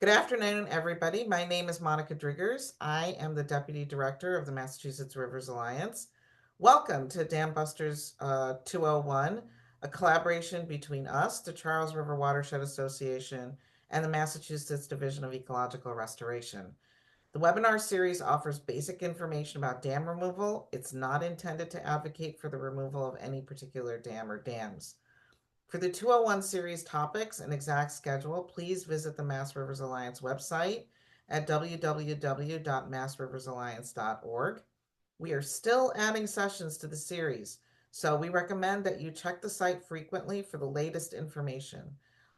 Good afternoon, everybody. My name is Monica Driggers. I am the Deputy Director of the Massachusetts Rivers Alliance. Welcome to Dam Busters 201, a collaboration between us, the Charles River Watershed Association, and the Massachusetts Division of Ecological Restoration. The webinar series offers basic information about dam removal. It's not intended to advocate for the removal of any particular dam or dams. For the 201 series topics and exact schedule, please visit the Mass Rivers Alliance website at www.massriversalliance.org. We are still adding sessions to the series, so we recommend that you check the site frequently for the latest information.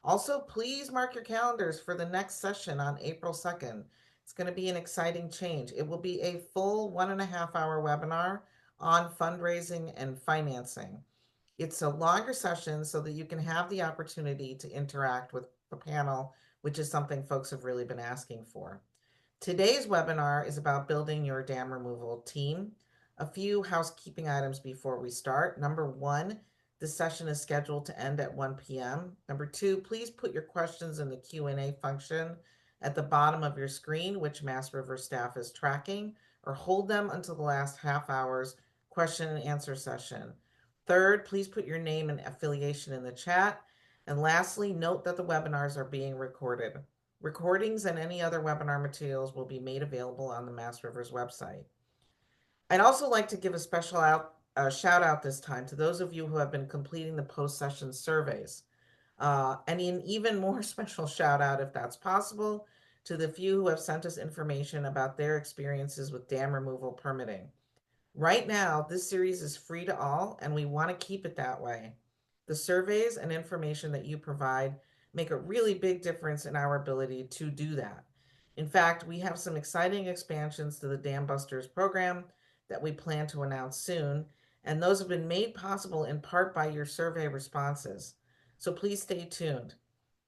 Also, please mark your calendars for the next session on April 2nd. It's going to be an exciting change. It will be a full 1.5-hour webinar on fundraising and financing. It's a longer session so that you can have the opportunity to interact with the panel, which is something folks have really been asking for. Today's webinar is about building your dam removal team. A few housekeeping items before we start. Number one, the session is scheduled to end at 1 p.m. Number two, please put your questions in the Q&A function at the bottom of your screen, which Mass River staff is tracking, or hold them until the last half hour's question and answer session. Third, please put your name and affiliation in the chat. And lastly, note that the webinars are being recorded. Recordings and any other webinar materials will be made available on the Mass Rivers website. I'd also like to give a special shout out this time to those of you who have been completing the post-session surveys. And an even more special shout out, if that's possible, to the few who have sent us information about their experiences with dam removal permitting. Right now, this series is free to all, and we want to keep it that way. The surveys and information that you provide make a really big difference in our ability to do that. In fact, we have some exciting expansions to the Dam Busters program that we plan to announce soon, and those have been made possible in part by your survey responses. So please stay tuned.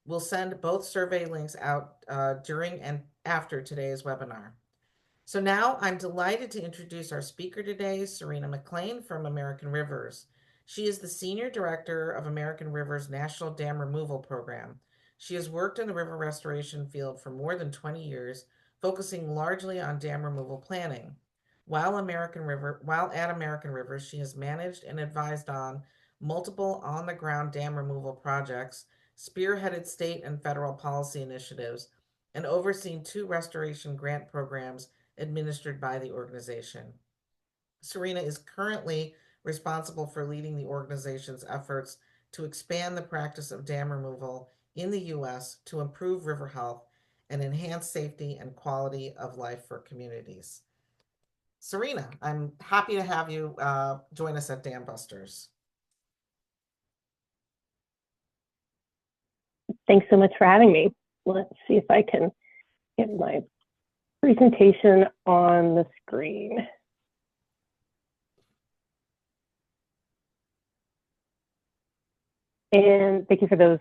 We'll send both survey links out during and after today's webinar. So now I'm delighted to introduce our speaker today, Serena McLean from American Rivers. She is the Senior Director of American Rivers National Dam Removal Program. She has worked in the river restoration field for more than 20 years, focusing largely on dam removal planning. While at American Rivers, she has managed and advised on multiple on-the-ground dam removal projects, spearheaded state and federal policy initiatives, and overseen 2 restoration grant programs administered by the organization. Serena is currently responsible for leading the organization's efforts to expand the practice of dam removal in the U.S. to improve river health and enhance safety and quality of life for communities. Serena, I'm happy to have you join us at Dam Busters. Thanks so much for having me. Let's see if I can get my presentation on the screen. And thank you for those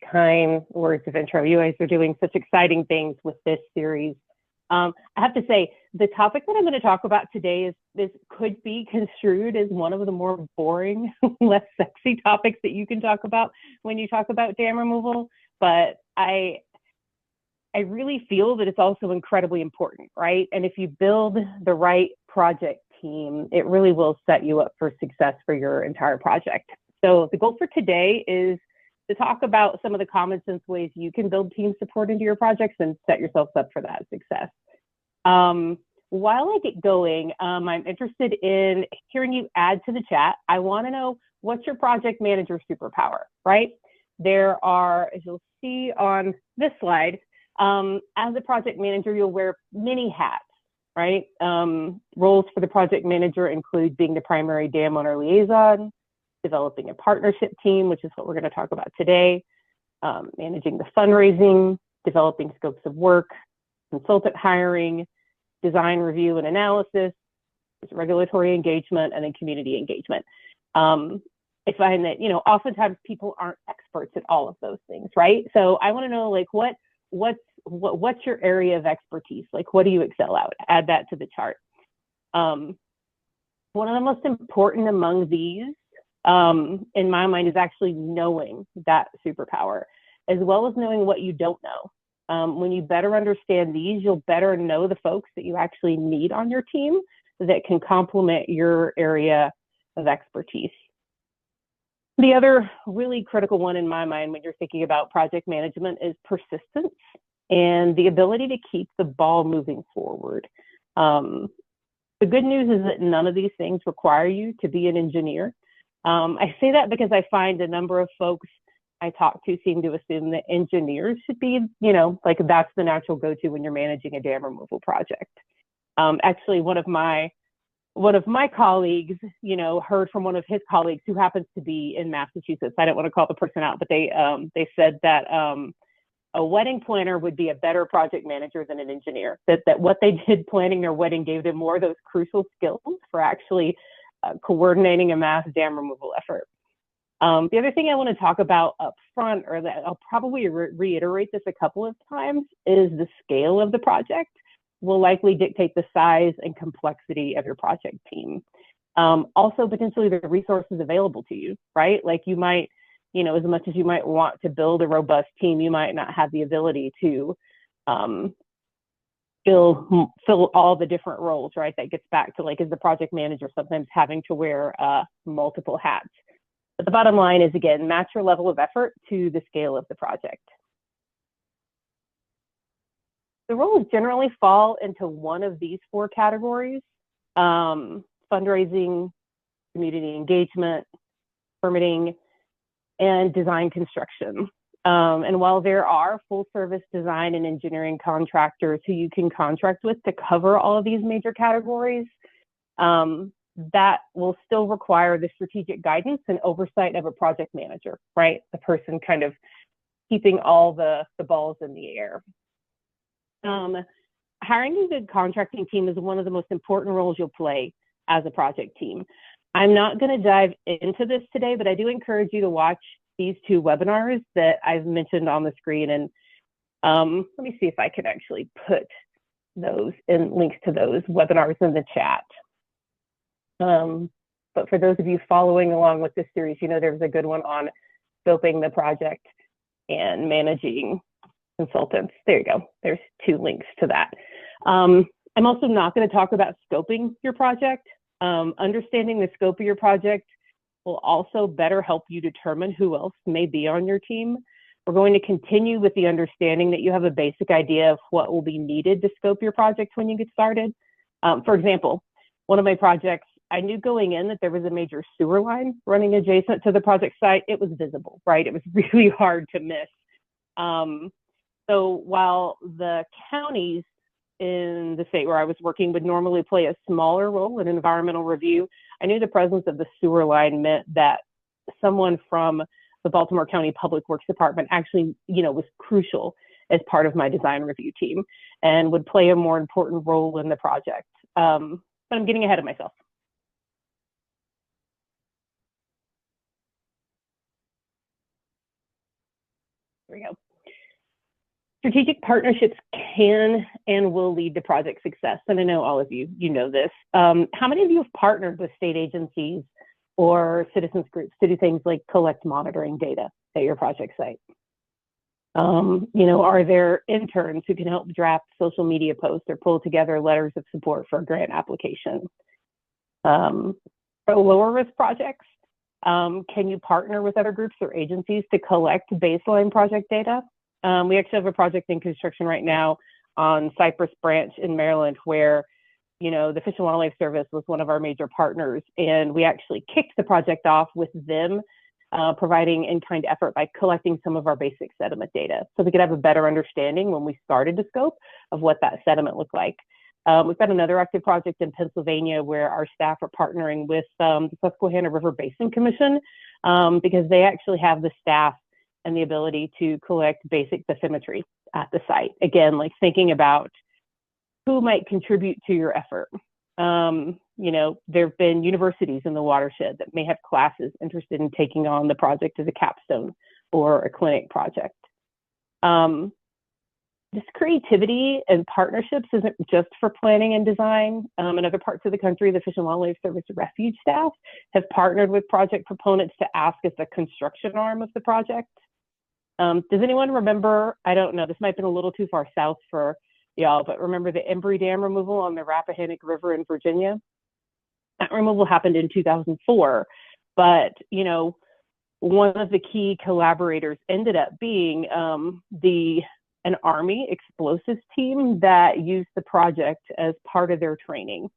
kind words of intro. You guys are doing such exciting things with this series. I have to say, the topic that I'm going to talk about today could be construed as one of the more boring, less sexy topics that you can talk about when you talk about dam removal. But I really feel that it's also incredibly important, right? And if you build the right project team, it really will set you up for success for your entire project. So the goal for today is to talk about some of the common sense ways you can build team support into your projects and set yourselves up for that success. While I get going, I'm interested in hearing you add to the chat. I want to know, what's your project manager superpower, right? There are, as you'll see on this slide, as a project manager, you'll wear many hats, right? Roles for the project manager include being the primary dam owner liaison, developing a partnership team, which is what we're going to talk about today, managing the fundraising, developing scopes of work, consultant hiring, design review and analysis, regulatory engagement, and then community engagement. I find that, oftentimes people aren't experts at all of those things, right? So I want to know, like, what's your area of expertise? Like, what do you excel at? Add that to the chart. One of the most important among these, in my mind, is actually knowing that superpower, as well as knowing what you don't know. When you better understand these, you'll better know the folks that you actually need on your team that can complement your area of expertise. The other really critical one in my mind when you're thinking about project management is persistence and the ability to keep the ball moving forward. The good news is that none of these things require you to be an engineer. I say that because I find a number of folks I talk to seem to assume that engineers should be, like that's the natural go-to when you're managing a dam removal project. Actually, one of my colleagues, heard from one of his colleagues who happens to be in Massachusetts. I don't want to call the person out, but they said that a wedding planner would be a better project manager than an engineer. That what they did planning their wedding gave them more of those crucial skills for actually coordinating a mass dam removal effort. The other thing I want to talk about up front, or that I'll probably reiterate this a couple of times, is the scale of the project will likely dictate the size and complexity of your project team. Also, potentially the resources available to you, right? Like you might, as much as you might want to build a robust team, you might not have the ability to fill all the different roles, right? That gets back to as the project manager sometimes having to wear multiple hats. But the bottom line is, again, match your level of effort to the scale of the project. The roles generally fall into one of these four categories: fundraising, community engagement, permitting, and design construction. And while there are full service design and engineering contractors who you can contract with to cover all of these major categories, that will still require the strategic guidance and oversight of a project manager, right? The person kind of keeping all the balls in the air. Hiring a good contracting team is one of the most important roles you'll play as a project team. I'm not going to dive into this today, but I do encourage you to watch these two webinars that I've mentioned on the screen. And let me see if I can actually put those in links to those webinars in the chat. But for those of you following along with this series, there's a good one on scoping the project and managing consultants. There you go. There's two links to that. I'm also not going to talk about scoping your project. Understanding the scope of your project will also better help you determine who else may be on your team. We're going to continue with the understanding that you have a basic idea of what will be needed to scope your project when you get started. For example, one of my projects, I knew going in that there was a major sewer line running adjacent to the project site. It was visible, right? It was really hard to miss. So while the counties in the state where I was working would normally play a smaller role in environmental review, I knew the presence of the sewer line meant that someone from the Baltimore County Public Works Department actually, was crucial as part of my design review team and would play a more important role in the project. But I'm getting ahead of myself. There we go. Strategic partnerships can and will lead to project success. And I know all of you know this. How many of you have partnered with state agencies or citizens groups to do things like collect monitoring data at your project site? Are there interns who can help draft social media posts or pull together letters of support for a grant application? For lower risk projects, can you partner with other groups or agencies to collect baseline project data? We actually have a project in construction right now on Cypress Branch in Maryland where, the Fish and Wildlife Service was one of our major partners, and we actually kicked the project off with them providing in-kind effort by collecting some of our basic sediment data so we could have a better understanding when we started to scope of what that sediment looked like. We've got another active project in Pennsylvania where our staff are partnering with the Susquehanna River Basin Commission because they actually have the staff and the ability to collect basic bathymetry at the site. Again, thinking about who might contribute to your effort. There have been universities in the watershed that may have classes interested in taking on the project as a capstone or a clinic project. This creativity and partnerships isn't just for planning and design. In other parts of the country, the Fish and Wildlife Service refuge staff have partnered with project proponents to act as the construction arm of the project. Does anyone remember, I don't know, this might have been a little too far south for y'all, but remember the Embry Dam removal on the Rappahannock River in Virginia? That removal happened in 2004, but, you know, one of the key collaborators ended up being an Army explosives team that used the project as part of their training.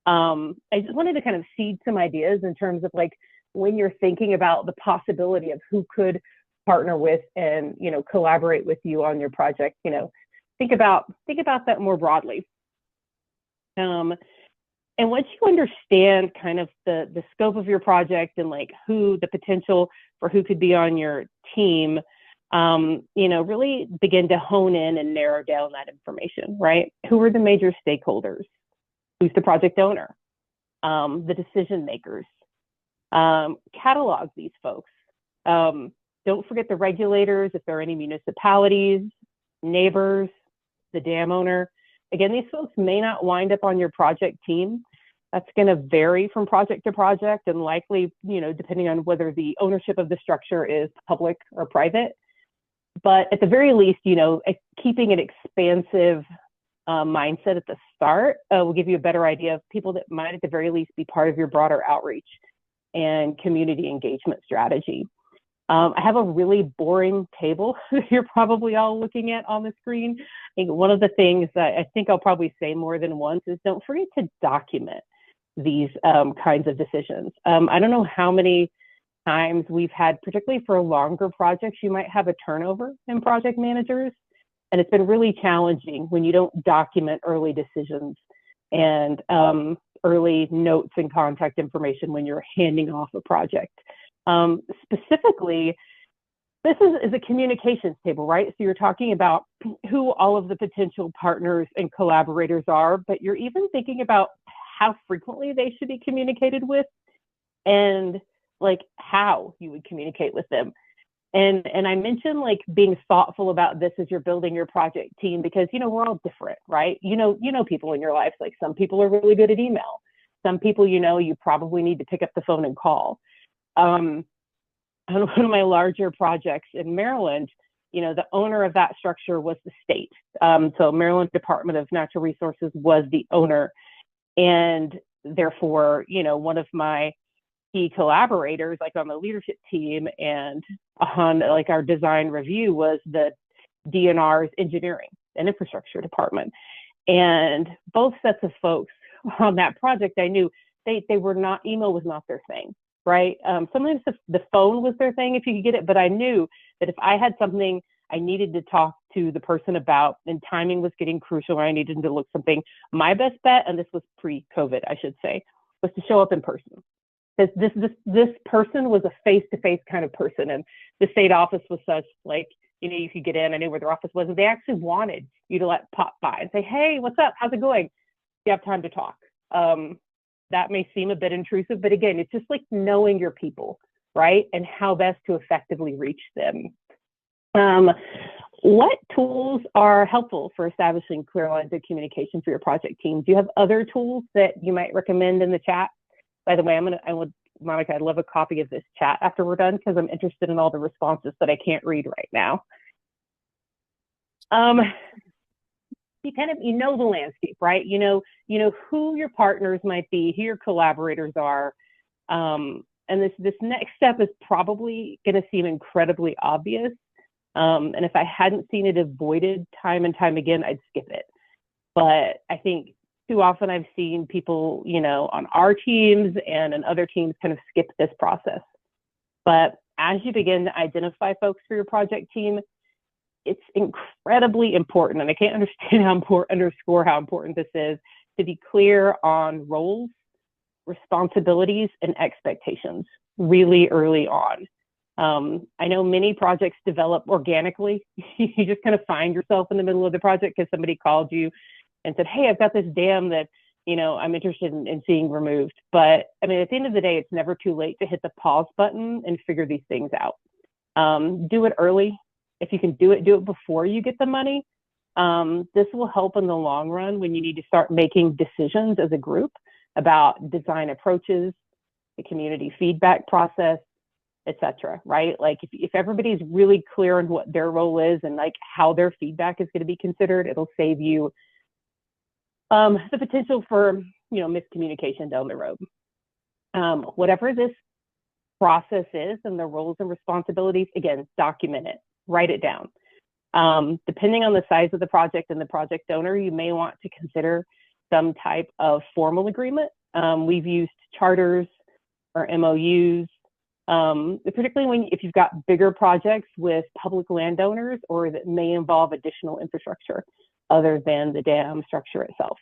I just wanted to kind of seed some ideas in terms of like when you're thinking about the possibility of who could partner with and, you know, collaborate with you on your project, you know, think about that more broadly. And once you understand kind of the scope of your project and like who the potential for who could be on your team, you know, really begin to hone in and narrow down that information, right? Who are the major stakeholders? Who's the project owner? The decision makers. Catalog these folks. Don't forget the regulators, if there are any municipalities, neighbors, the dam owner. Again, these folks may not wind up on your project team. That's going to vary from project to project and likely, you know, depending on whether the ownership of the structure is public or private. But at the very least, you know, keeping an expansive mindset at the start will give you a better idea of people that might at the very least be part of your broader outreach and community engagement strategy. I have a really boring table that you're probably all looking at on the screen. I think one of the things that I think I'll probably say more than once is don't forget to document these kinds of decisions. I don't know how many times we've had, particularly for longer projects, you might have a turnover in project managers. And it's been really challenging when you don't document early decisions and early notes and contact information when you're handing off a project. Specifically, this is a communications table, right? So you're talking about who all of the potential partners and collaborators are, but you're even thinking about how frequently they should be communicated with and like how you would communicate with them. And I mentioned like being thoughtful about this as you're building your project team because, you know, we're all different, right? You know people in your life, like some people are really good at email. Some people, you know, you probably need to pick up the phone and call. On one of my larger projects in Maryland, you know, the owner of that structure was the state. So Maryland Department of Natural Resources was the owner. And therefore, you know, one of my key collaborators, like on the leadership team and on like our design review was the DNR's engineering and infrastructure department. And both sets of folks on that project, I knew they were not, email was not their thing. Right? Sometimes the phone was their thing if you could get it, but I knew that if I had something I needed to talk to the person about and timing was getting crucial or I needed to look something, my best bet, and this was pre-COVID, I should say, was to show up in person. Because this person was a face-to-face kind of person, and the state office was such like, you know, you could get in, I knew where their office was, and they actually wanted you to let pop by and say, hey, what's up? How's it going? You have time to talk. That may seem a bit intrusive, but again, it's just like knowing your people, right? And how best to effectively reach them. What tools are helpful for establishing clear lines of communication for your project team? Do you have other tools that you might recommend in the chat? By the way, Monica, I'd love a copy of this chat after we're done because I'm interested in all the responses that I can't read right now. You know the landscape, right? You know who your partners might be, who your collaborators are. And this next step is probably going to seem incredibly obvious. And if I hadn't seen it avoided time and time again, I'd skip it. But I think too often I've seen people, you know, on our teams and in other teams kind of skip this process. But as you begin to identify folks for your project team, it's incredibly important, and I can't underscore how important this is, to be clear on roles, responsibilities, and expectations really early on. I know many projects develop organically. You just kind of find yourself in the middle of the project because somebody called you and said, hey, I've got this dam that, you know, I'm interested in seeing removed. But I mean, at the end of the day, it's never too late to hit the pause button and figure these things out. Do it early. If you can do it before you get the money. This will help in the long run when you need to start making decisions as a group about design approaches, the community feedback process, etc. Right? Like if everybody's really clear on what their role is and like how their feedback is going to be considered, it'll save you the potential for, you know, miscommunication down the road. Whatever this process is and the roles and responsibilities, again, document it, write it down. Depending on the size of the project and the project owner, you may want to consider some type of formal agreement. We've used charters or MOUs, particularly if you've got bigger projects with public landowners or that may involve additional infrastructure other than the dam structure itself.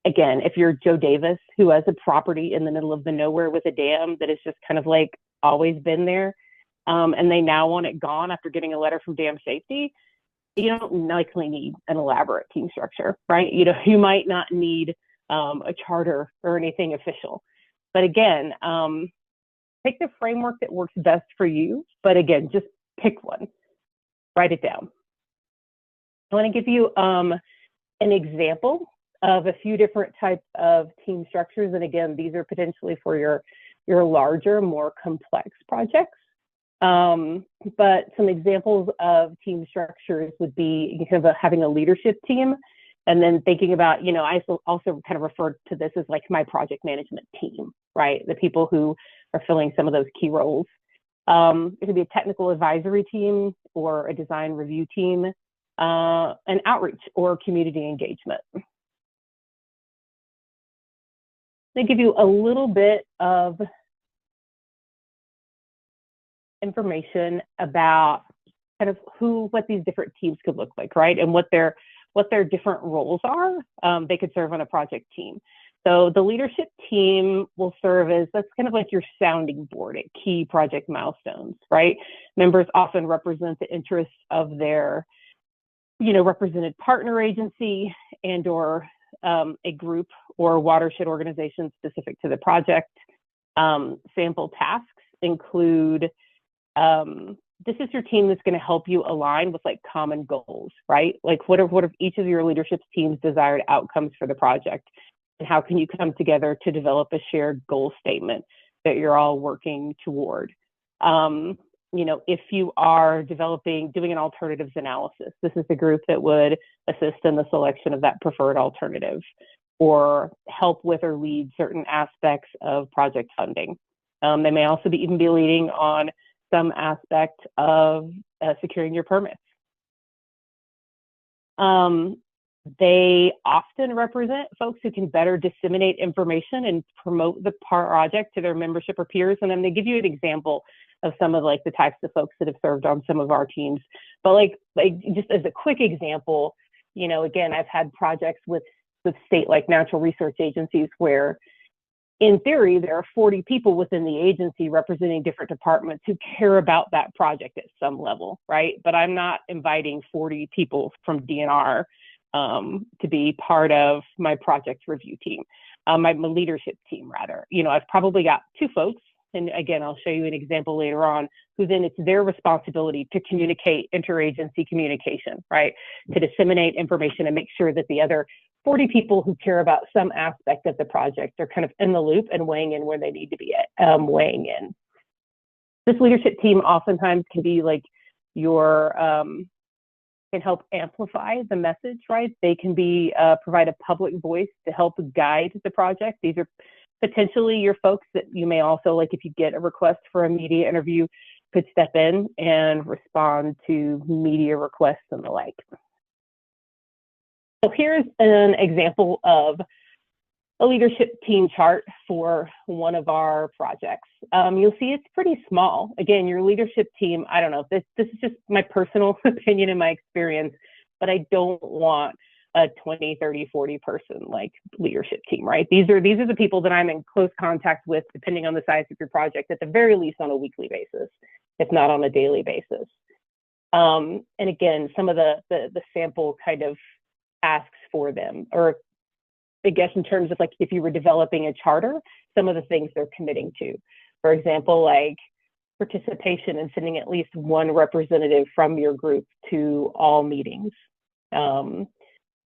Again, if you're Joe Davis, who has a property in the middle of the nowhere with a dam that has just kind of like always been there, and they now want it gone after getting a letter from dam safety, you don't likely need an elaborate team structure, right? You know, you might not need a charter or anything official. But again, take the framework that works best for you. But again, just pick one, write it down. I want to give you an example of a few different types of team structures. And again, these are potentially for your larger, more complex projects. But some examples of team structures would be kind of having a leadership team, and then thinking about, you know, I also kind of refer to this as like my project management team, right? The people who are filling some of those key roles. It could be a technical advisory team or a design review team, an outreach or community engagement. They give you a little bit of information about kind of what these different teams could look like, right? And what their different roles are. They could serve on a project team. So the leadership team will serve as, that's kind of like your sounding board at key project milestones, right? Members often represent the interests of their, you know, represented partner agency and or a group or watershed organization specific to the project. Sample tasks include, this is your team that's going to help you align with like common goals, right? Like what are each of your leadership team's desired outcomes for the project? And how can you come together to develop a shared goal statement that you're all working toward? You know, if you are doing an alternatives analysis, this is the group that would assist in the selection of that preferred alternative or help with or lead certain aspects of project funding. They may also even be leading on some aspect of securing your permits. They often represent folks who can better disseminate information and promote the project to their membership or peers. And then they give you an example of some of like the types of folks that have served on some of our teams. But like just as a quick example, you know, again, I've had projects with state like natural research agencies where in theory, there are 40 people within the agency representing different departments who care about that project at some level, right? But I'm not inviting 40 people from DNR to be part of my project review team, my leadership team rather. You know, I've probably got 2 folks, and again, I'll show you an example later on, who then it's their responsibility to communicate interagency communication, right? To disseminate information and make sure that the other 40 people who care about some aspect of the project are kind of in the loop and weighing in where they need to be weighing in. This leadership team oftentimes can be like can help amplify the message, right? They can be provide a public voice to help guide the project. These are potentially your folks that you may also, like if you get a request for a media interview, could step in and respond to media requests and the like. So here's an example of a leadership team chart for one of our projects. You'll see it's pretty small. Again, your leadership team, I don't know, this is just my personal opinion and my experience, but I don't want a 20, 30, 40 person like leadership team, right? These are the people that I'm in close contact with, depending on the size of your project, at the very least on a weekly basis, if not on a daily basis. And again, some of the sample kind of asks for them, or I guess in terms of like if you were developing a charter, some of the things they're committing to. For example, like participation in sending at least one representative from your group to all meetings.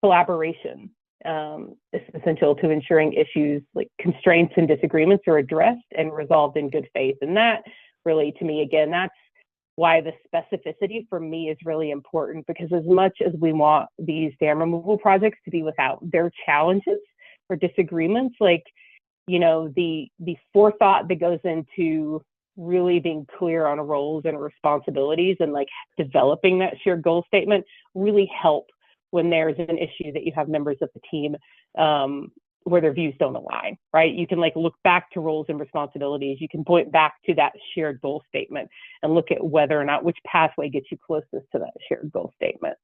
Collaboration, is essential to ensuring issues like constraints and disagreements are addressed and resolved in good faith. And that really, to me, again, that's why the specificity for me is really important, because as much as we want these dam removal projects to be without their challenges or disagreements, like, you know, the forethought that goes into really being clear on roles and responsibilities and like developing that shared goal statement really help when there's an issue that you have members of the team where their views don't align, right? You can like look back to roles and responsibilities. You can point back to that shared goal statement and look at whether or not which pathway gets you closest to that shared goal statement.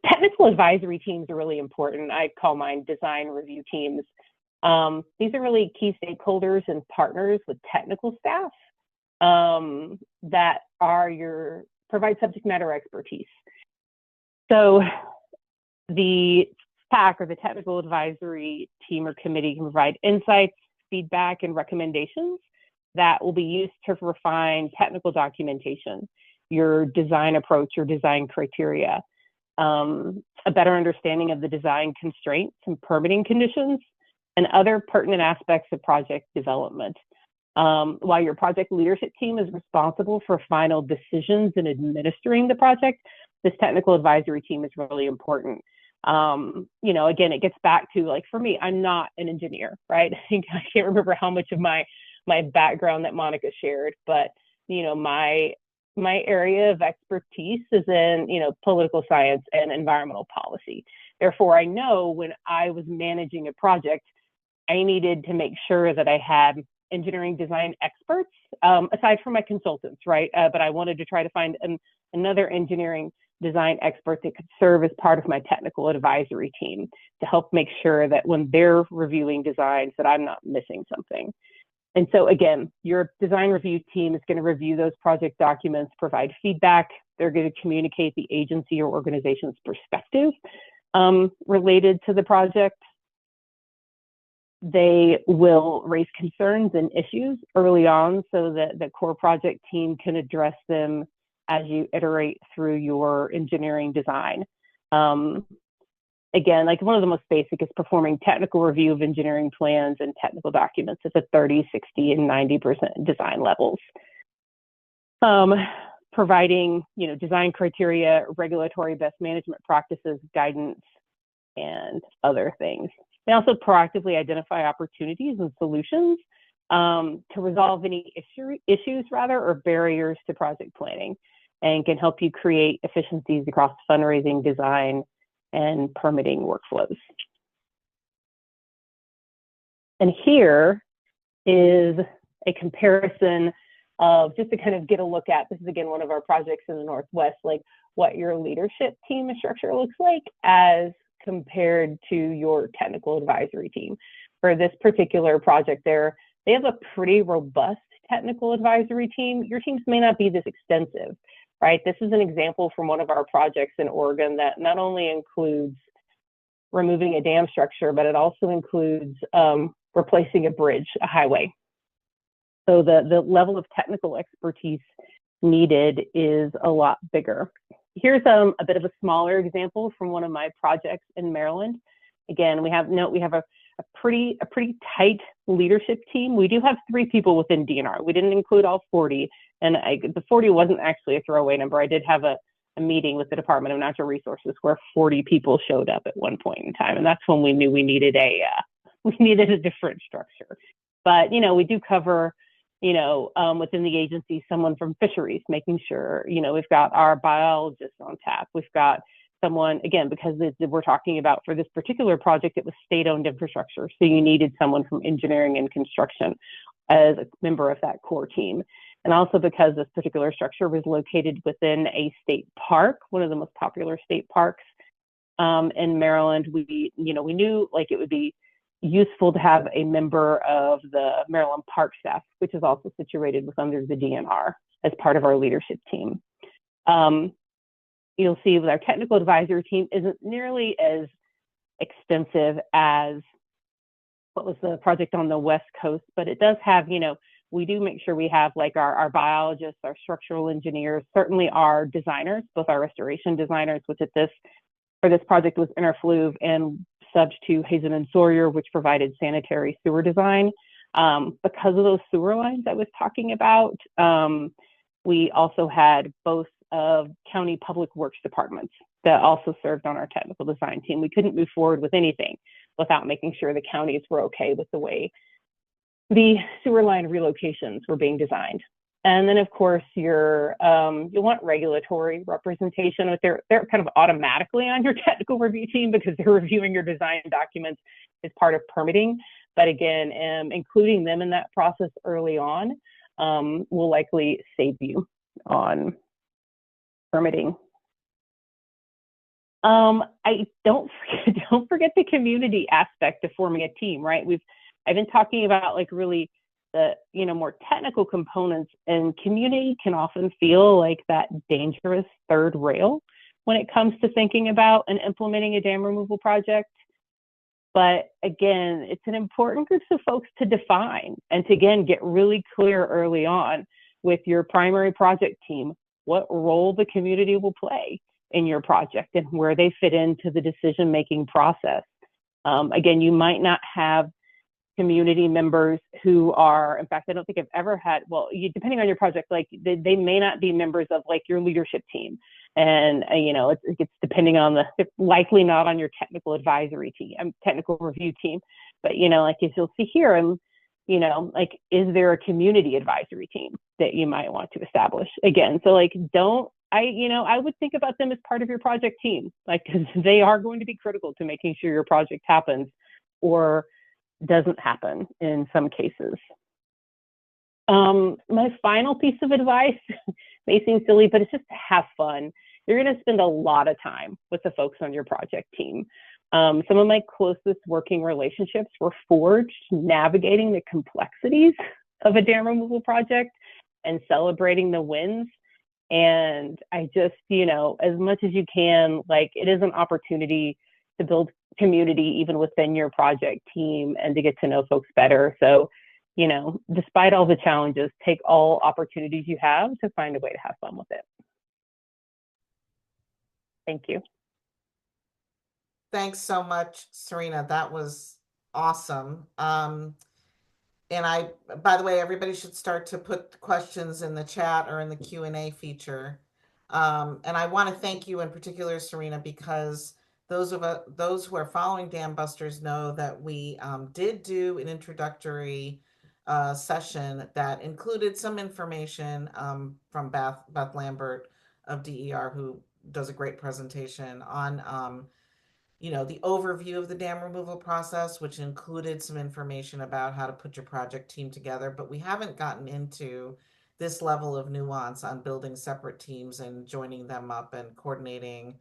Technical advisory teams are really important. I call mine design review teams. These are really key stakeholders and partners with technical staff that are provide subject matter expertise. So the TAC, or the technical advisory team or committee, can provide insights, feedback, and recommendations that will be used to refine technical documentation, your design approach, your design criteria, a better understanding of the design constraints and permitting conditions, and other pertinent aspects of project development. While your project leadership team is responsible for final decisions and administering the project, this technical advisory team is really important. You know, again, it gets back to, like, for me, I'm not an engineer, right? I can't remember how much of my background that Monica shared, but, you know, my area of expertise is in, you know, political science and environmental policy. Therefore, I know when I was managing a project, I needed to make sure that I had engineering design experts, aside from my consultants, right? But I wanted to try to find another engineering design expert that could serve as part of my technical advisory team to help make sure that when they're reviewing designs that I'm not missing something. And so again, your design review team is going to review those project documents, provide feedback. They're going to communicate the agency or organization's perspective related to the project. They will raise concerns and issues early on so that the core project team can address them as you iterate through your engineering design. Again, like, one of the most basic is performing technical review of engineering plans and technical documents at the 30, 60, and 90% design levels. Providing, you know, design criteria, regulatory best management practices, guidance, and other things. They also proactively identify opportunities and solutions to resolve any issues or barriers to project planning, and can help you create efficiencies across fundraising, design, and permitting workflows. And here is a comparison of, just to kind of get a look at, this is again one of our projects in the Northwest, like what your leadership team structure looks like as compared to your technical advisory team. For this particular project, they have a pretty robust technical advisory team. Your teams may not be this extensive, right? This is an example from one of our projects in Oregon that not only includes removing a dam structure, but it also includes replacing a bridge, a highway. So the level of technical expertise needed is a lot bigger. Here's a bit of a smaller example from one of my projects in Maryland. Again, we have a pretty tight leadership team. We do have 3 people within DNR. We didn't include all 40, and the 40 wasn't actually a throwaway number. I did have a meeting with the Department of Natural Resources where 40 people showed up at one point in time, and that's when we knew we needed a different structure. But, you know, we do cover, you know, within the agency, someone from fisheries, making sure, you know, we've got our biologists on tap. We've got someone, again, because we're talking about, for this particular project, it was state-owned infrastructure. So you needed someone from engineering and construction as a member of that core team. And also because this particular structure was located within a state park, one of the most popular state parks in Maryland, we knew like it would be useful to have a member of the Maryland Park staff, which is also situated under the DNR, as part of our leadership team. You'll see with our technical advisory team isn't nearly as extensive as what was the project on the West Coast, but it does have, you know, we do make sure we have like our biologists, our structural engineers, certainly our designers, both our restoration designers, which at this for this project was Interfluve and subbed to Hazen and Sawyer, which provided sanitary sewer design. Because of those sewer lines I was talking about, we also had both of county public works departments that also served on our technical design team. We couldn't move forward with anything without making sure the counties were okay with the way the sewer line relocations were being designed. And then, of course, you want regulatory representation, but they're kind of automatically on your technical review team because they're reviewing your design documents as part of permitting. But again, including them in that process early on will likely save you on permitting. I don't forget the community aspect of forming a team, right? I've been talking about like really the more technical components, and community can often feel like that dangerous third rail when it comes to thinking about and implementing a dam removal project. But again, it's an important group of folks to define and to, again, get really clear early on with your primary project team what role the community will play in your project and where they fit into the decision-making process. Again, you might not have community members who are, in fact, I don't think I've ever had, depending on your project, like they may not be members of like your leadership team. And, it's depending on likely not on your technical advisory team, technical review team. But, like as you'll see here, like, is there a community advisory team that you might want to establish? Again, so like, I would think about them as part of your project team, like, because they are going to be critical to making sure your project happens or doesn't happen in some cases. My final piece of advice may seem silly, but it's just to have fun. You're going to spend a lot of time with the folks on your project team. Some of my closest working relationships were forged navigating the complexities of a dam removal project and celebrating the wins. And I just, as much as you can, like, it is an opportunity to build community even within your project team and to get to know folks better. So, despite all the challenges, take all opportunities you have to find a way to have fun with it. Thank you. Thanks so much, Serena. That was awesome. And by the way, everybody should start to put questions in the chat or in the Q&A feature. And I want to thank you in particular, Serena, because those who are following Dam Busters know that we did do an introductory session that included some information from Beth Lambert of DER, who does a great presentation on the overview of the dam removal process, which included some information about how to put your project team together. But we haven't gotten into this level of nuance on building separate teams and joining them up and coordinating,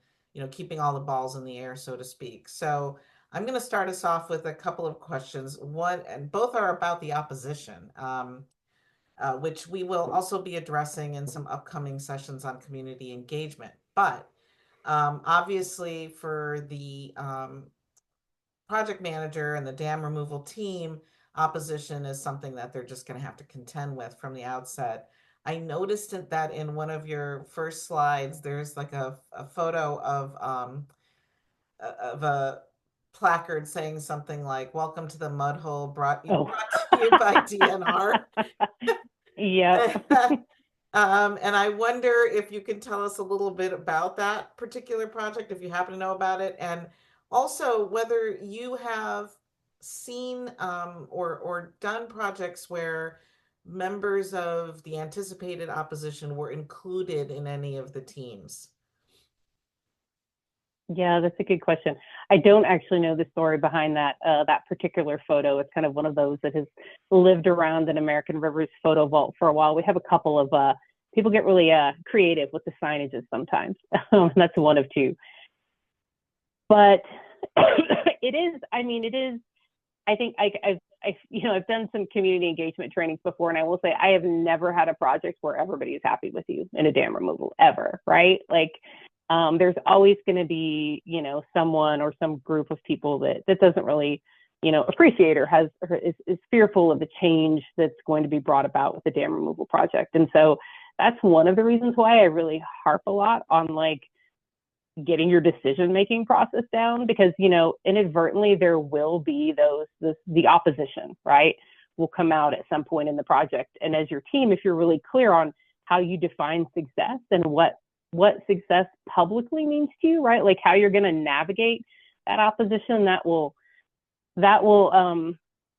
keeping all the balls in the air, so to speak. So I'm going to start us off with a couple of questions. One, and both are about the opposition, which we will also be addressing in some upcoming sessions on community engagement. But obviously for the project manager and the dam removal team, opposition is something that they're just going to have to contend with from the outset. I noticed that in one of your first slides, there's like a photo of a placard saying something like, "Welcome to the mud hole, brought to you by DNR." Yeah. And I wonder if you can tell us a little bit about that particular project, if you happen to know about it, and also whether you have seen or done projects where members of the anticipated opposition were included in any of the teams. Yeah, that's a good question. I don't actually know the story behind that particular photo. It's kind of one of those that has lived around in American River's photo vault for a while. We have a couple of people get really creative with the signages sometimes. That's one of two. But it is. I think I've done some community engagement trainings before, and I will say I have never had a project where everybody is happy with you in a dam removal ever, right? Like, there's always going to be, someone or some group of people that doesn't really, appreciate or is fearful of the change that's going to be brought about with the dam removal project. And so that's one of the reasons why I really harp a lot on, like, getting your decision-making process down, because, you know, inadvertently there will be the opposition, right, will come out at some point in the project. And as your team, if you're really clear on how you define success and what success publicly means to you, right, like how you're going to navigate that opposition, that will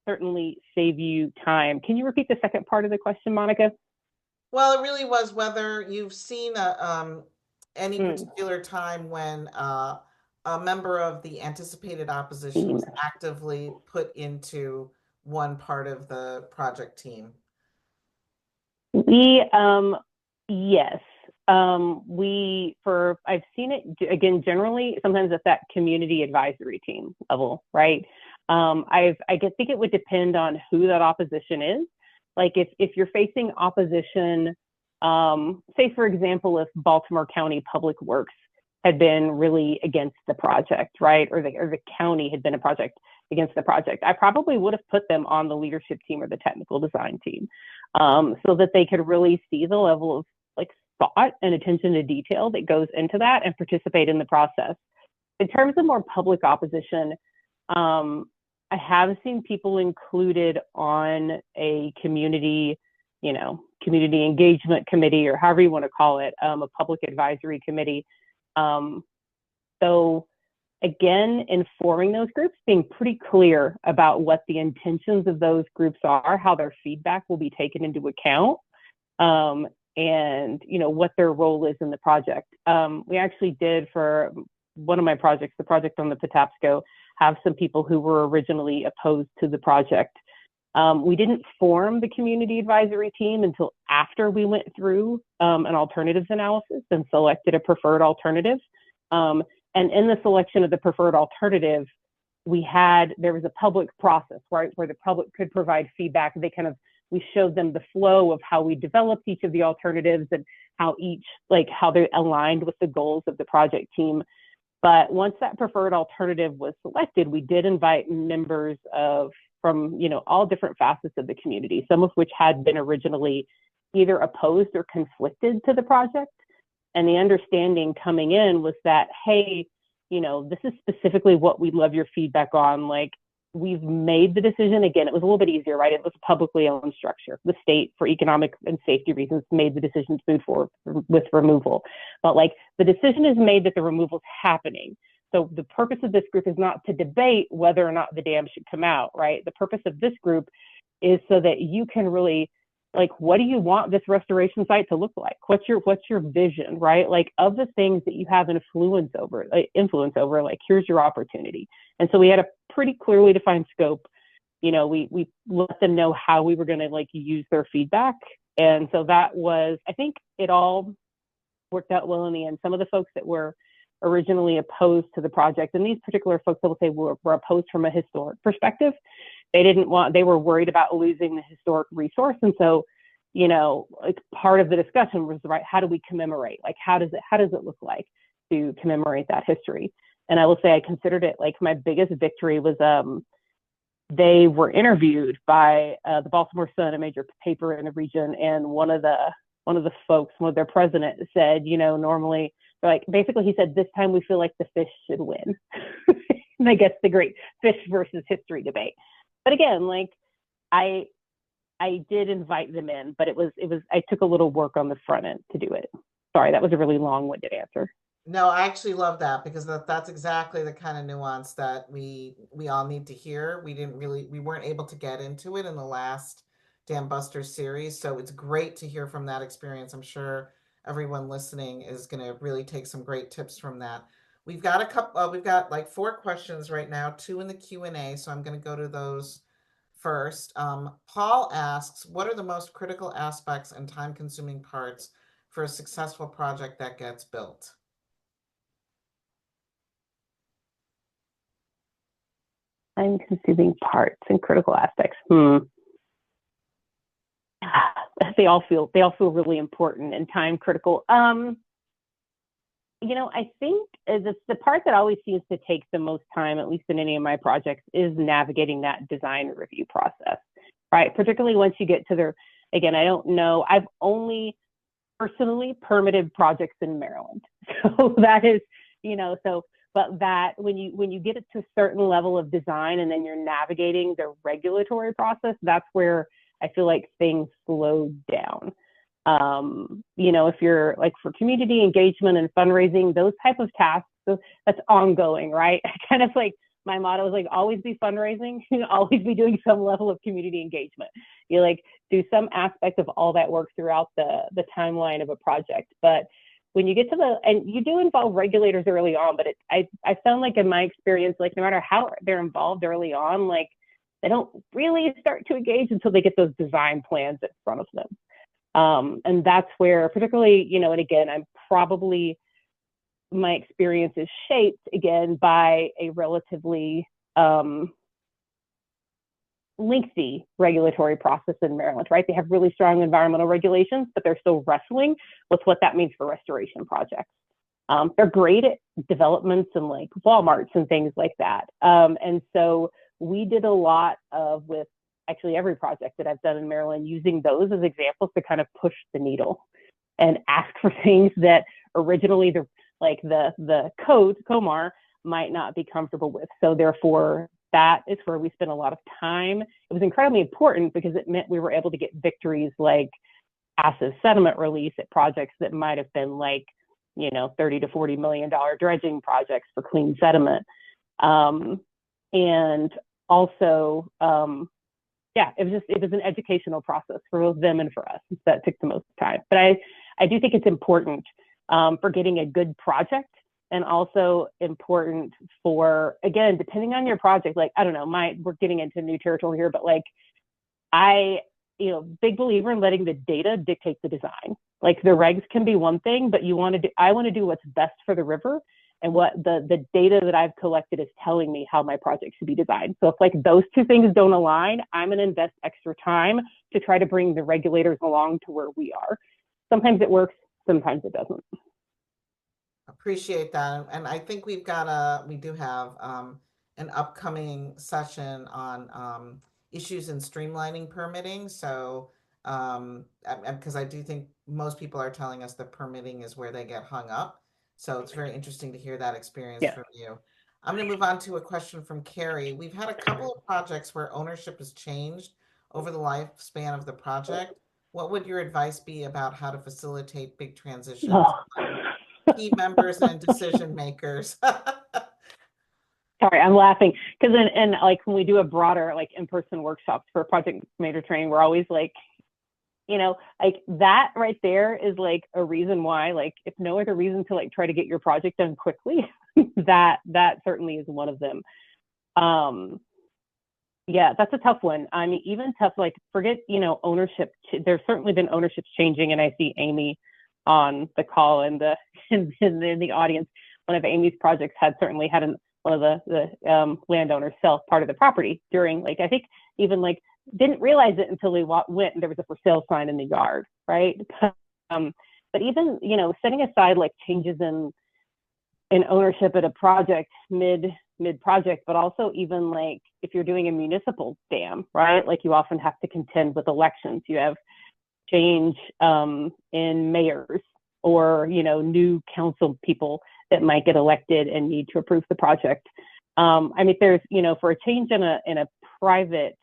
certainly save you time. Can you repeat the second part of the question, Monica? Well, it really was whether you've seen any particular time when a member of the anticipated opposition was actively put into one part of the project team. Yes. I've seen it again, generally, sometimes at that community advisory team level, right? I think it would depend on who that opposition is. Like if you're facing opposition, say for example, if Baltimore County Public Works had been really against the project, right? Or the county had been against the project, I probably would have put them on the leadership team or the technical design team, so that they could really see the level of like thought and attention to detail that goes into that and participate in the process. In terms of more public opposition, I have seen people included on a community engagement committee, or however you want to call it, a public advisory committee. So again, informing those groups, being pretty clear about what the intentions of those groups are, how their feedback will be taken into account, and, you know, what their role is in the project. We actually did, for one of my projects, the project on the Patapsco, have some people who were originally opposed to the project. We didn't form the community advisory team until after we went through an alternatives analysis and selected a preferred alternative. And in the selection of the preferred alternative, there was a public process, right, where the public could provide feedback. We showed them the flow of how we developed each of the alternatives and how they aligned with the goals of the project team. But once that preferred alternative was selected, we did invite members from, you know, all different facets of the community, some of which had been originally either opposed or conflicted to the project. And the understanding coming in was that, hey, you know, this is specifically what we'd love your feedback on. Like, we've made the decision. Again, it was a little bit easier, right? It was a publicly owned structure. The state, for economic and safety reasons, made the decision to move forward with removal. But like, the decision is made that the removal is happening. So the purpose of this group is not to debate whether or not the dam should come out, right? The purpose of this group is so that you can really, like, what do you want this restoration site to look like? What's your vision, right? Like, of the things that you have influence over, like, here's your opportunity. And so we had a pretty clearly defined scope. You know, we let them know how we were going to like use their feedback. And so that was, I think it all worked out well in the end. Some of the folks that were originally opposed to the project, and these particular folks, I will say, were opposed from a historic perspective. They were worried about losing the historic resource. And so, you know, like, part of the discussion was, right, how do we commemorate? Like, how does it look like to commemorate that history? And I will say I considered it like my biggest victory was they were interviewed by the Baltimore Sun, a major paper in the region, and one of the folks, their president, said, you know, normally, like, basically he said, this time we feel like the fish should win. And I guess the great fish versus history debate. But again, like, I did invite them in, but I took a little work on the front end to do it. Sorry, that was a really long-winded answer. No, I actually love that, because that's exactly the kind of nuance that we all need to hear. We weren't able to get into it in the last Dam Busters series, so it's great to hear from that experience. I'm sure everyone listening is going to really take some great tips from that. We've got like 4 questions right now, 2 in the Q&A, so I'm going to go to those first. Paul asks, what are the most critical aspects and time-consuming parts for a successful project that gets built? Time-consuming parts and critical aspects. They all feel really important and time critical. You know, I think the part that always seems to take the most time, at least in any of my projects, is navigating that design review process, right? Particularly once you get to again, I don't know, I've only personally permitted projects in Maryland. So that is, So, but that when you get it to a certain level of design and then you're navigating the regulatory process, that's where I feel like things slow down. If you're like for community engagement and fundraising, those type of tasks, that's ongoing, right? Kind of like my motto is like always be fundraising, always be doing some level of community engagement. You like do some aspect of all that work throughout the timeline of a project. But when you get to and you do involve regulators early on, but I found like in my experience, like no matter how they're involved early on, like they don't really start to engage until they get those design plans in front of them. And that's where particularly, and again, my experience is shaped again by a relatively lengthy regulatory process in Maryland, right? They have really strong environmental regulations, but they're still wrestling with what that means for restoration projects. They're great at developments and like Walmarts and things like that. And so we did a lot with actually every project that I've done in Maryland, using those as examples to kind of push the needle and ask for things that originally the code, COMAR, might not be comfortable with. So therefore, that is where we spent a lot of time. It was incredibly important because it meant we were able to get victories like passive sediment release at projects that might have been like, $30 to $40 million dredging projects for clean sediment. And also, it was an educational process for both them and for us. That took the most time. But I do think it's important for getting a good project, and also important for, again, depending on your project, like, I don't know, we're getting into new territory here, but like, big believer in letting the data dictate the design. Like the regs can be one thing, but I want to do what's best for the river, and what the data that I've collected is telling me how my project should be designed. So if like those two things don't align, I'm going to invest extra time to try to bring the regulators along to where we are. Sometimes it works, sometimes it doesn't. Appreciate that. And I think we do have an upcoming session on issues in streamlining permitting. So, because I do think most people are telling us that permitting is where they get hung up. So it's very interesting to hear that experience from you. I'm going to move on to a question from Carrie. We've had a couple of projects where ownership has changed over the lifespan of the project. What would your advice be about how to facilitate big transitions? Key members and decision makers. Sorry, I'm laughing because in like when we do a broader like in-person workshops for project manager training, we're always like, like that right there is like a reason why, like if no other reason to like try to get your project done quickly, that certainly is one of them. Yeah, that's a tough one. I mean, even tough, like forget, ownership. There's certainly been ownership changing, and I see Amy on the call and in the audience. One of Amy's projects certainly had one of the landowners sell part of the property during, like, I think even like didn't realize it until we went and there was a for sale sign in the yard, right? But even, setting aside like changes in ownership at a project mid project, but also even like if you're doing a municipal dam, right? Like you often have to contend with elections. You have change in mayors or, new council people that might get elected and need to approve the project. I mean, there's, for a change in a private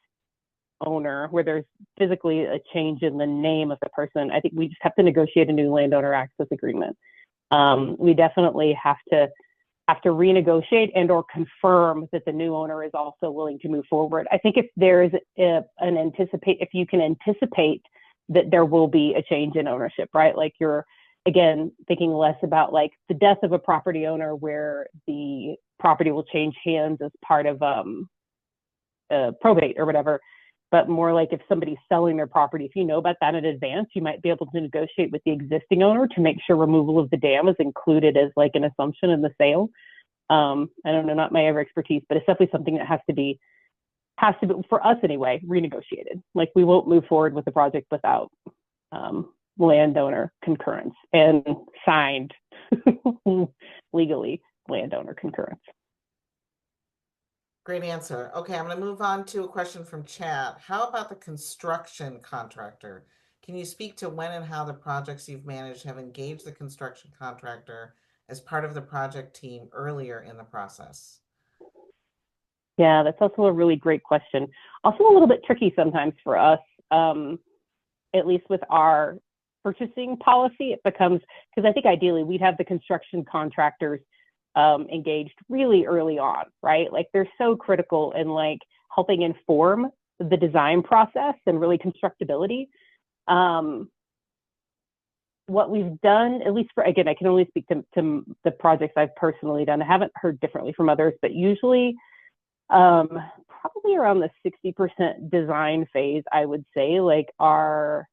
owner where there's physically a change in the name of the person, I think we just have to negotiate a new landowner access agreement. We definitely have to renegotiate and or confirm that the new owner is also willing to move forward. I think if there is if you can anticipate that there will be a change in ownership, right? Like you're, again, thinking less about like the death of a property owner where the property will change hands as part of probate or whatever, but more like if somebody's selling their property, if you know about that in advance, you might be able to negotiate with the existing owner to make sure removal of the dam is included as like an assumption in the sale. I don't know, not my ever expertise, but it's definitely something that has to be, for us anyway, renegotiated. Like we won't move forward with the project without landowner concurrence and signed legally landowner concurrence. Great answer. Okay, I'm going to move on to a question from chat. How about the construction contractor? Can you speak to when and how the projects you've managed have engaged the construction contractor as part of the project team earlier in the process? Yeah, that's also a really great question. Also a little bit tricky sometimes for us, at least with our purchasing policy. It becomes, because I think ideally we'd have the construction contractors engaged really early on, right? Like they're so critical in like helping inform the design process and really constructability. What we've done, at least for, again, I can only speak to the projects I've personally done. I haven't heard differently from others, but usually probably around the 60% design phase, I would say, like our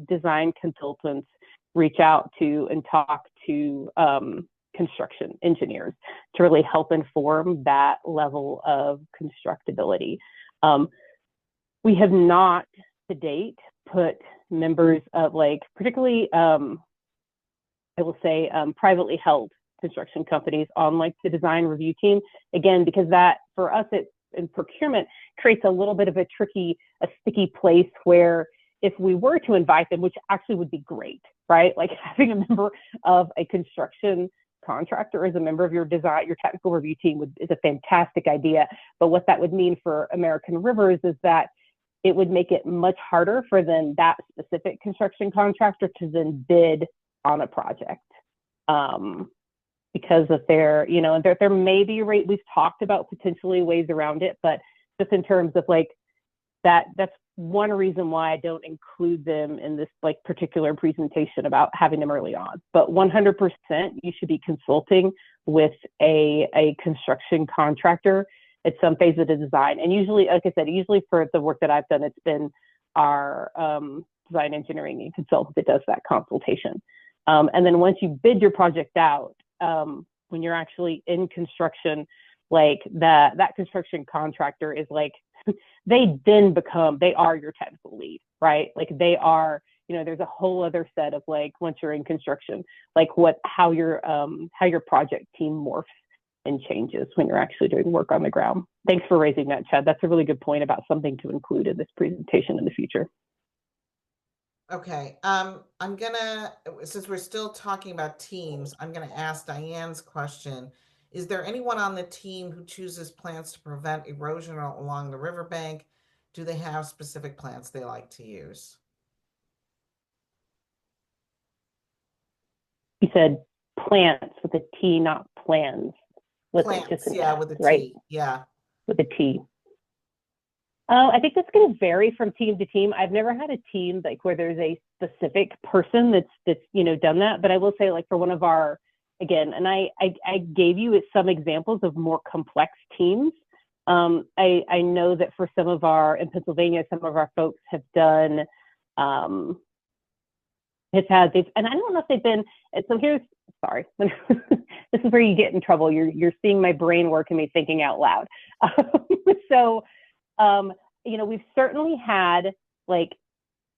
design consultants reach out to and talk to construction engineers to really help inform that level of constructability. We have not to date put members of like, particularly, I will say, privately held construction companies on like the design review team, again, because that for us, it in procurement creates a little bit of a sticky place where if we were to invite them, which actually would be great, right? Like having a member of a construction contractor as a member of your technical review team is a fantastic idea. But what that would mean for American Rivers is that it would make it much harder for then that specific construction contractor to then bid on a project. Because of their, there may be we've talked about potentially ways around it, but just in terms of like that's one reason why I don't include them in this like particular presentation about having them early on. But 100% you should be consulting with a construction contractor at some phase of the design. And usually, like I said, usually for the work that I've done, it's been our design engineering and consultant that does that consultation. And then once you bid your project out, when you're actually in construction, like that construction contractor is like, they are your technical lead, right? Like they are, there's a whole other set of like, once you're in construction, like how your project team morphs and changes when you're actually doing work on the ground. Thanks for raising that, Chad. That's a really good point about something to include in this presentation in the future. Okay, since we're still talking about teams, I'm gonna ask Diane's question. Is there anyone on the team who chooses plants to prevent erosion along the riverbank? Do they have specific plants they like to use? You said plants with a T, not plans. With Plants, just an yeah, S, with a right? T, yeah. With a T. I think that's going to vary from team to team. I've never had a team like where there's a specific person that's done that. But I will say, like for one of our, again, and I gave you some examples of more complex teams. I know that for some of our in Pennsylvania, some of our folks have done and I don't know if they've been. So sorry, this is where you get in trouble. You're seeing my brain work and me thinking out loud. So. We've certainly had like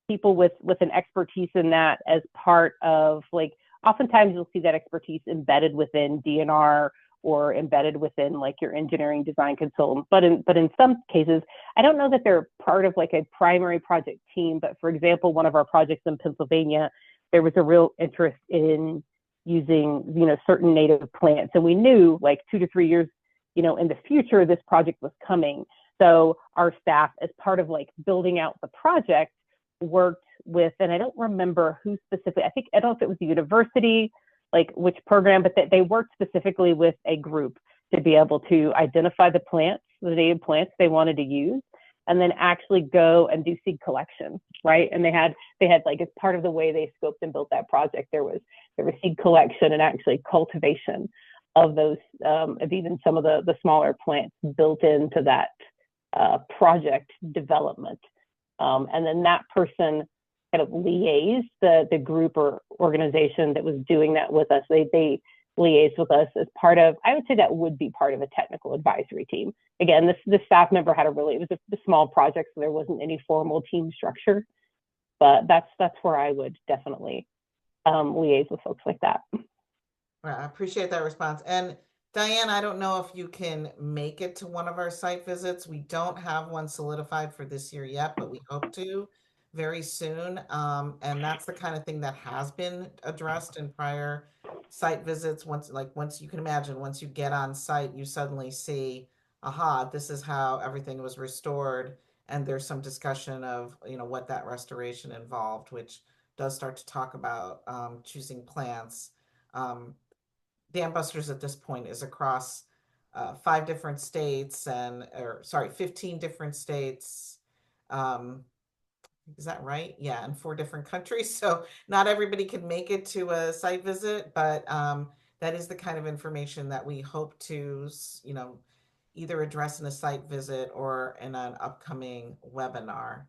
people with an expertise in that as part of like, oftentimes you'll see that expertise embedded within DNR or embedded within like your engineering design consultant. But in some cases, I don't know that they're part of like a primary project team. But for example, one of our projects in Pennsylvania, there was a real interest in using, certain native plants. And we knew like 2 to 3 years, in the future, this project was coming. So our staff, as part of like building out the project, worked with, and I don't remember who specifically, I don't know if it was the university, like which program, but they worked specifically with a group to be able to identify the native plants they wanted to use, and then actually go and do seed collection, right? And they had like, as part of the way they scoped and built that project, there was seed collection and actually cultivation of those, of even some of the smaller plants built into that project development. And then that person kind of liaised the group or organization that was doing that with us. They liaised with us as part of, I would say that would be part of a technical advisory team. Again, this staff member it was a small project, so there wasn't any formal team structure, but that's where I would definitely liaise with folks like that. Well, I appreciate that response. And Diane, I don't know if you can make it to one of our site visits. We don't have one solidified for this year yet, but we hope to. very soon. And that's the kind of thing that has been addressed in prior site visits. Once you can imagine, once you get on site, you suddenly see, aha, this is how everything was restored. And there's some discussion of, what that restoration involved, which does start to talk about choosing plants. Dam Busters at this point is across 5 different states, or sorry, 15 different states. Um, is that right? Yeah, in 4 different countries. So not everybody can make it to a site visit, but that is the kind of information that we hope to, either address in a site visit or in an upcoming webinar.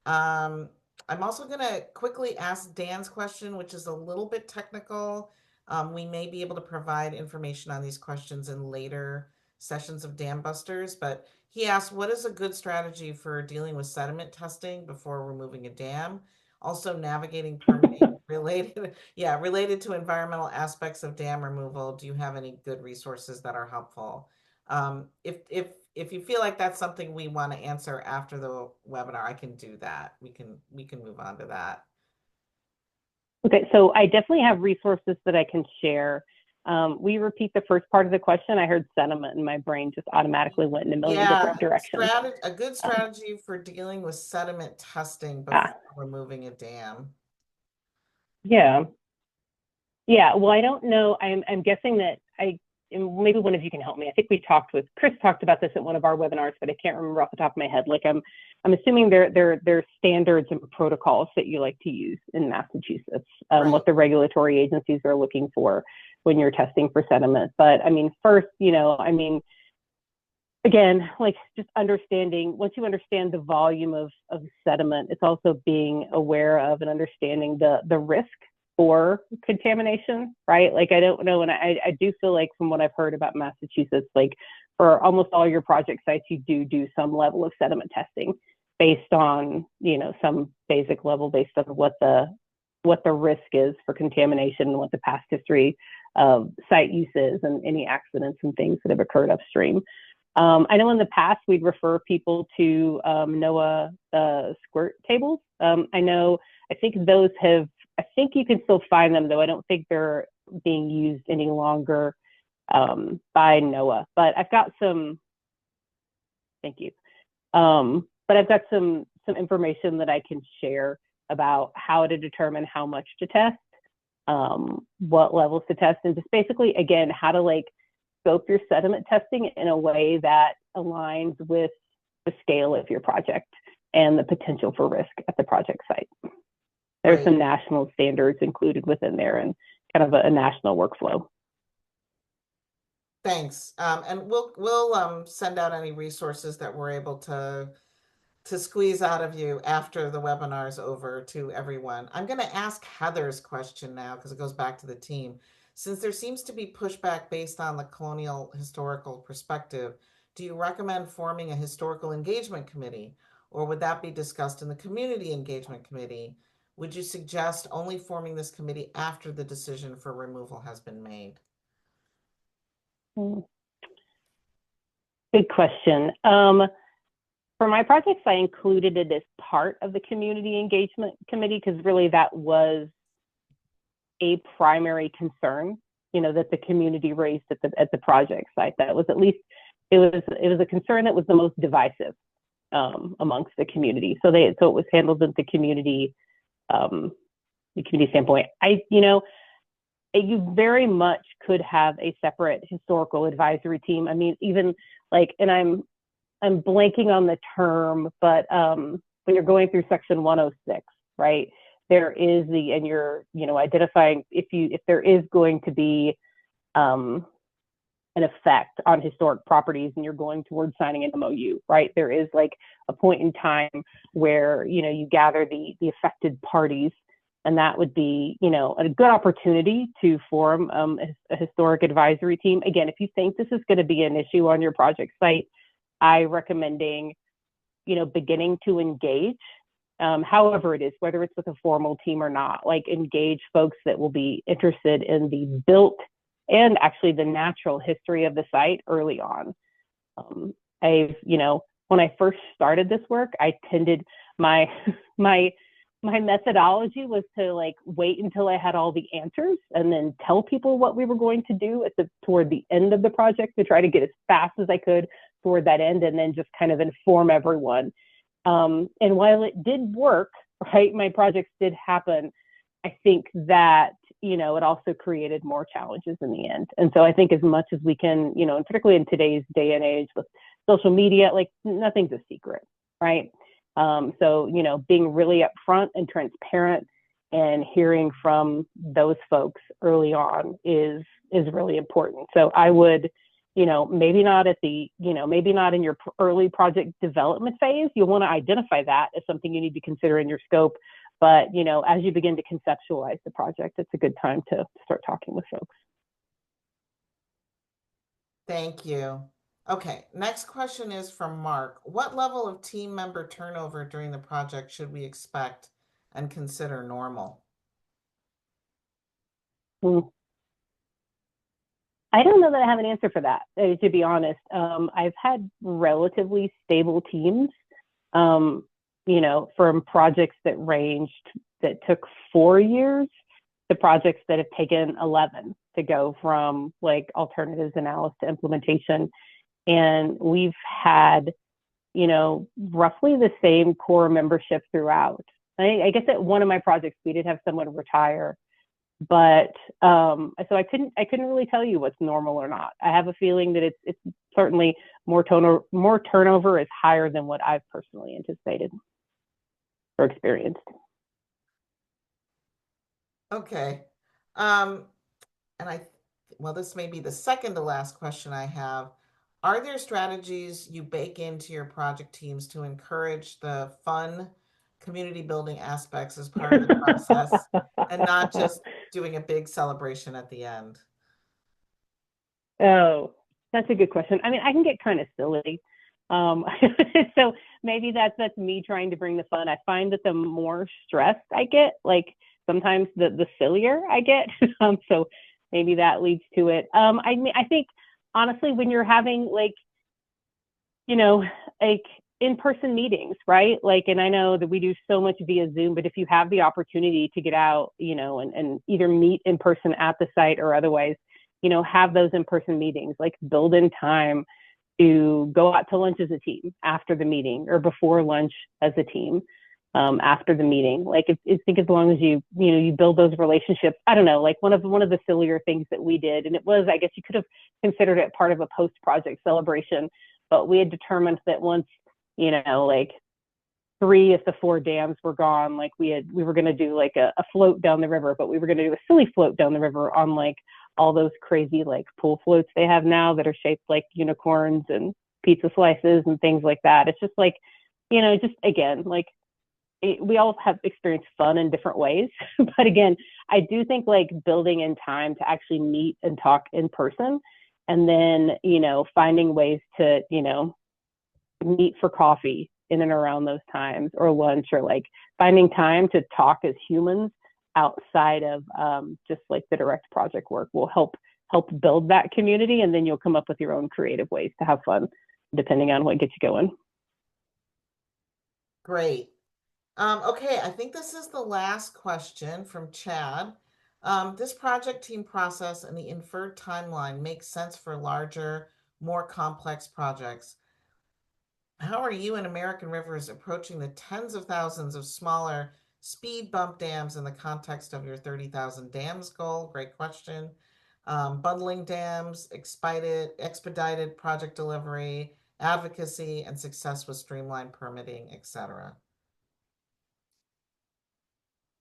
Um, I'm also going to quickly ask Dan's question, which is a little bit technical. We may be able to provide information on these questions in later sessions of Dam Busters, but he asked, what is a good strategy for dealing with sediment testing before removing a dam? Also navigating permitting related to environmental aspects of dam removal. Do you have any good resources that are helpful? If you feel like that's something we want to answer after the webinar, I can do that. We can move on to that. Okay, so I definitely have resources that I can share. We repeat the first part of the question. I heard sediment and my brain just automatically went in a million different directions. A good strategy for dealing with sediment testing before removing a dam. Yeah. Well, I don't know. I'm guessing that maybe one of you can help me. I think Chris talked about this at one of our webinars, but I can't remember off the top of my head. Like I'm assuming there's standards and protocols that you like to use in Massachusetts, Right. What the regulatory agencies are looking for when you're testing for sediment. But I mean, first, again, like just understanding, once you understand the volume of sediment, it's also being aware of and understanding the risk for contamination, right? Like I don't know, and I do feel like from what I've heard about Massachusetts, like for almost all your project sites, you do some level of sediment testing based on, some basic level based on what the risk is for contamination and what the past history of site use is and any accidents and things that have occurred upstream. I know in the past we'd refer people to NOAA squirt tables. I think you can still find them, though I don't think they're being used any longer by NOAA. But I've got some, thank you. But I've got some information that I can share about how to determine how much to test, what levels to test, and just basically, again, how to scope your sediment testing in a way that aligns with the scale of your project and the potential for risk at the project site. There's some national standards included within there and kind of a national workflow. Thanks. And we'll send out any resources that we're able to squeeze out of you after the webinar is over to everyone. I'm going to ask Heather's question now because it goes back to the team. Since there seems to be pushback based on the colonial historical perspective, do you recommend forming a historical engagement committee, or would that be discussed in the community engagement committee? Would you suggest only forming this committee after the decision for removal has been made? Good question. For my projects, I included it as part of the community engagement committee because really that was a primary concern, that the community raised at the project site. That was, at least it was a concern that was the most divisive amongst the community. So it was handled at the community standpoint. You very much could have a separate historical advisory team. I mean, even and I'm blanking on the term, but when you're going through section 106, right, there is and you're, identifying if there is going to be an effect on historic properties and you're going towards signing an MOU, right? There is a point in time where, you gather the affected parties, and that would be, a good opportunity to form a historic advisory team. Again, if you think this is going to be an issue on your project site, I recommending, beginning to engage, however it is, whether it's with a formal team or not, engage folks that will be interested in the built and actually the natural history of the site early on. When I first started this work, I tended my my methodology was to like wait until I had all the answers and then tell people what we were going to do toward the end of the project, to try to get as fast as I could toward that end, and then just kind of inform everyone. And while it did work, right, my projects did happen, I think that, you know, it also created more challenges in the end. And so I think as much as we can, you know, and particularly in today's day and age with social media, like nothing's a secret, right? So, you know, being really upfront and transparent and hearing from those folks early on is really important. So I would, you know, maybe not at the, you know, maybe not in your early project development phase. You'll want to identify that as something you need to consider in your scope. But, you know, as you begin to conceptualize the project, it's a good time to start talking with folks. Thank you. Okay, next question is from Mark. What level of team member turnover during the project should we expect and consider normal? I don't know that I have an answer for that, to be honest. I've had relatively stable teams, you know, from projects that took 4 years to projects that have taken 11 to go from like alternatives analysis to implementation. And we've had, you know, roughly the same core membership throughout. I guess at one of my projects, we did have someone retire, but so I couldn't really tell you what's normal or not. I have a feeling that it's certainly more turnover is higher than what I've personally anticipated or experienced. Okay. And well, this may be the second to last question I have. Are there strategies you bake into your project teams to encourage the fun community building aspects as part of the process and not just doing a big celebration at the end? Oh, that's a good question. I mean, I can get kind of silly. So maybe that's me trying to bring the fun. I find that the more stressed I get, like sometimes the sillier I get. So maybe that leads to it. I mean, I think honestly, when you're having like, you know, like in-person meetings, right? Like, and I know that we do so much via Zoom, but if you have the opportunity to get out, you know, and either meet in person at the site or otherwise, you know, have those in-person meetings, like build in time to go out to lunch as a team after the meeting or before lunch as a team after the meeting. Like, I think as long as you build those relationships, I don't know, like one of the sillier things that we did, and it was, I guess you could have considered it part of a post-project celebration, but we had determined that once, you know, like 3 of the 4 dams were gone, like we were going to do like a float down the river, but we were going to do a silly float down the river on like all those crazy like pool floats they have now that are shaped like unicorns and pizza slices and things like that. It's just like, you know, just again, like we all have experienced fun in different ways. But again, I do think like building in time to actually meet and talk in person, and then, you know, finding ways to, you know, meet for coffee in and around those times or lunch, or like finding time to talk as humans outside of just like the direct project work will help build that community. And then you'll come up with your own creative ways to have fun depending on what gets you going. Great. Okay, I think this is the last question from Chad. This project team process and the inferred timeline makes sense for larger, more complex projects. How are you and American Rivers approaching the tens of thousands of smaller speed bump dams in the context of your 30,000 dams goal? Great question. Bundling dams, expedited project delivery, advocacy, and success with streamlined permitting, etc.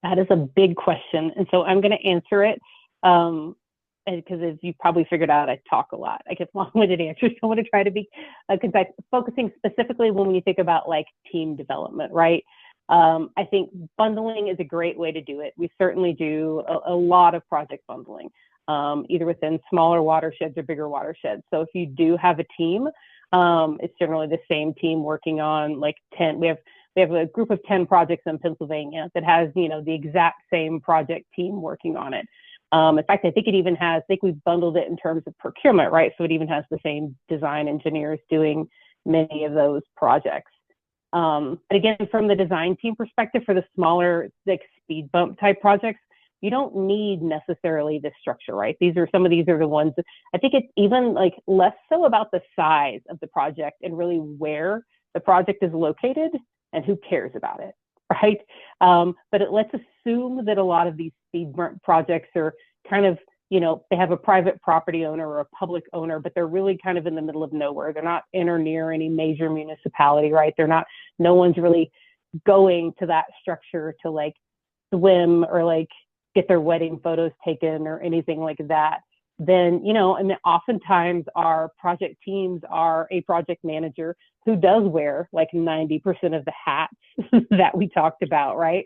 That is a big question. And so I'm going to answer it because as you probably figured out, I talk a lot. I get long-winded answers. So I want to try to be concise, focusing specifically when you think about like team development, right? I think bundling is a great way to do it. We certainly do a lot of project bundling, either within smaller watersheds or bigger watersheds. So if you do have a team, it's generally the same team working on like 10. We have a group of 10 projects in Pennsylvania that has, you know, the exact same project team working on it. In fact, I think we've bundled it in terms of procurement, right? So it even has the same design engineers doing many of those projects. But again, from the design team perspective, for the smaller like speed bump type projects, you don't need necessarily this structure, right? Some of these are the ones that I think it's even like less so about the size of the project and really where the project is located and who cares about it, right? But let's assume that a lot of these speed bump projects are kind of, they have a private property owner or a public owner, but they're really kind of in the middle of nowhere. They're not in or near any major municipality, right? No one's really going to that structure to like swim or like get their wedding photos taken or anything like that. Then, and oftentimes our project teams are a project manager who does wear like 90% of the hats that we talked about, right?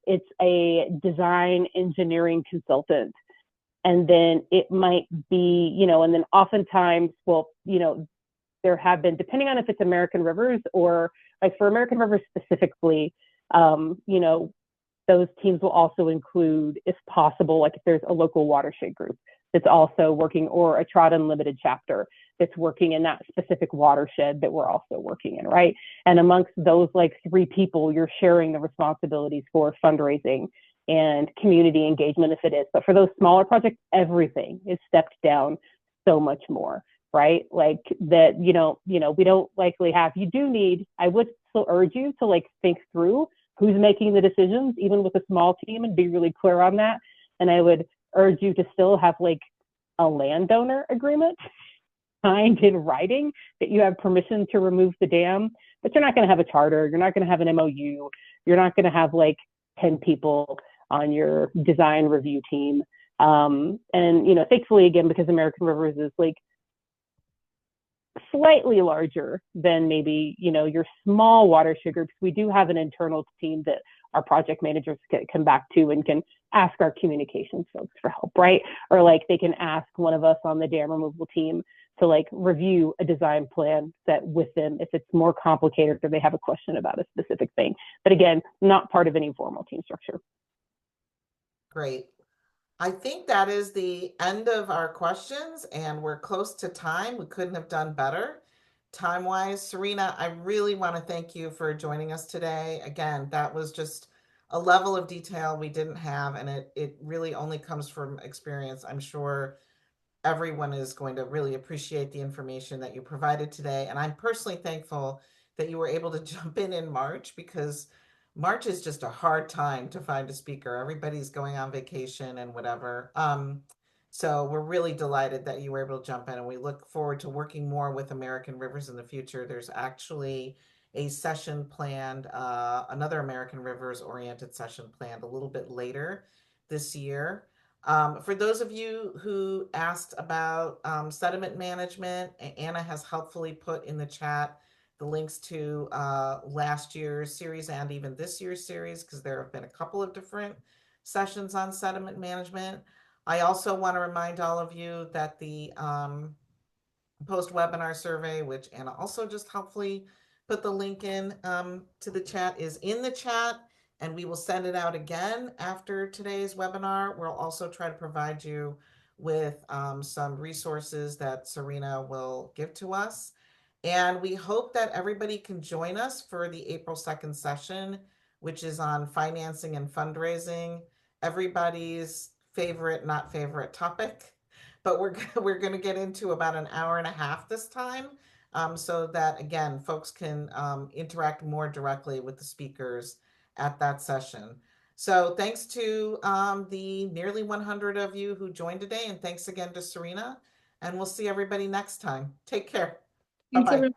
It's a design engineering consultant. And then it might be, and then oftentimes, there have been, depending on if it's American Rivers or like for American Rivers specifically, those teams will also include, if possible, like if there's a local watershed group that's also working, or a Trout Unlimited chapter that's working in that specific watershed that we're also working in, right? And amongst those like 3 people, you're sharing the responsibilities for fundraising and community engagement if it is. But for those smaller projects, everything is stepped down so much more, right? Like that, we don't likely have, I would still urge you to like think through who's making the decisions, even with a small team, and be really clear on that. And I would urge you to still have like a landowner agreement signed in writing that you have permission to remove the dam, but you're not going to have a charter. You're not going to have an MOU. You're not going to have like 10 people on your design review team. And, thankfully, again, because American Rivers is like slightly larger than maybe, your small watershed groups, we do have an internal team that our project managers can come back to and can ask our communications folks for help, right? Or like they can ask one of us on the dam removal team to like review a design plan that with them if it's more complicated or they have a question about a specific thing. But again, not part of any formal team structure. Great. I think that is the end of our questions, and we're close to time. We couldn't have done better time-wise. Serena, I really want to thank you for joining us today. Again, that was just a level of detail we didn't have, and it really only comes from experience. I'm sure everyone is going to really appreciate the information that you provided today. And I'm personally thankful that you were able to jump in March, because March is just a hard time to find a speaker. Everybody's going on vacation and whatever. So we're really delighted that you were able to jump in, and we look forward to working more with American Rivers in the future. There's actually a session planned, another American Rivers oriented session planned a little bit later this year. For those of you who asked about sediment management, Anna has helpfully put in the chat the links to last year's series and even this year's series, because there have been a couple of different sessions on sediment management. I also want to remind all of you that the post-webinar survey, which Anna also just helpfully put the link in to the chat, is in the chat, and we will send it out again after today's webinar. We'll also try to provide you with some resources that Serena will give to us. And we hope that everybody can join us for the April 2nd session, which is on financing and fundraising, everybody's favorite, not favorite topic. But we're going to get into about an hour and a half this time, so that, again, folks can interact more directly with the speakers at that session. So thanks to the nearly 100 of you who joined today, and thanks again to Serena, and we'll see everybody next time. Take care. Bye-bye.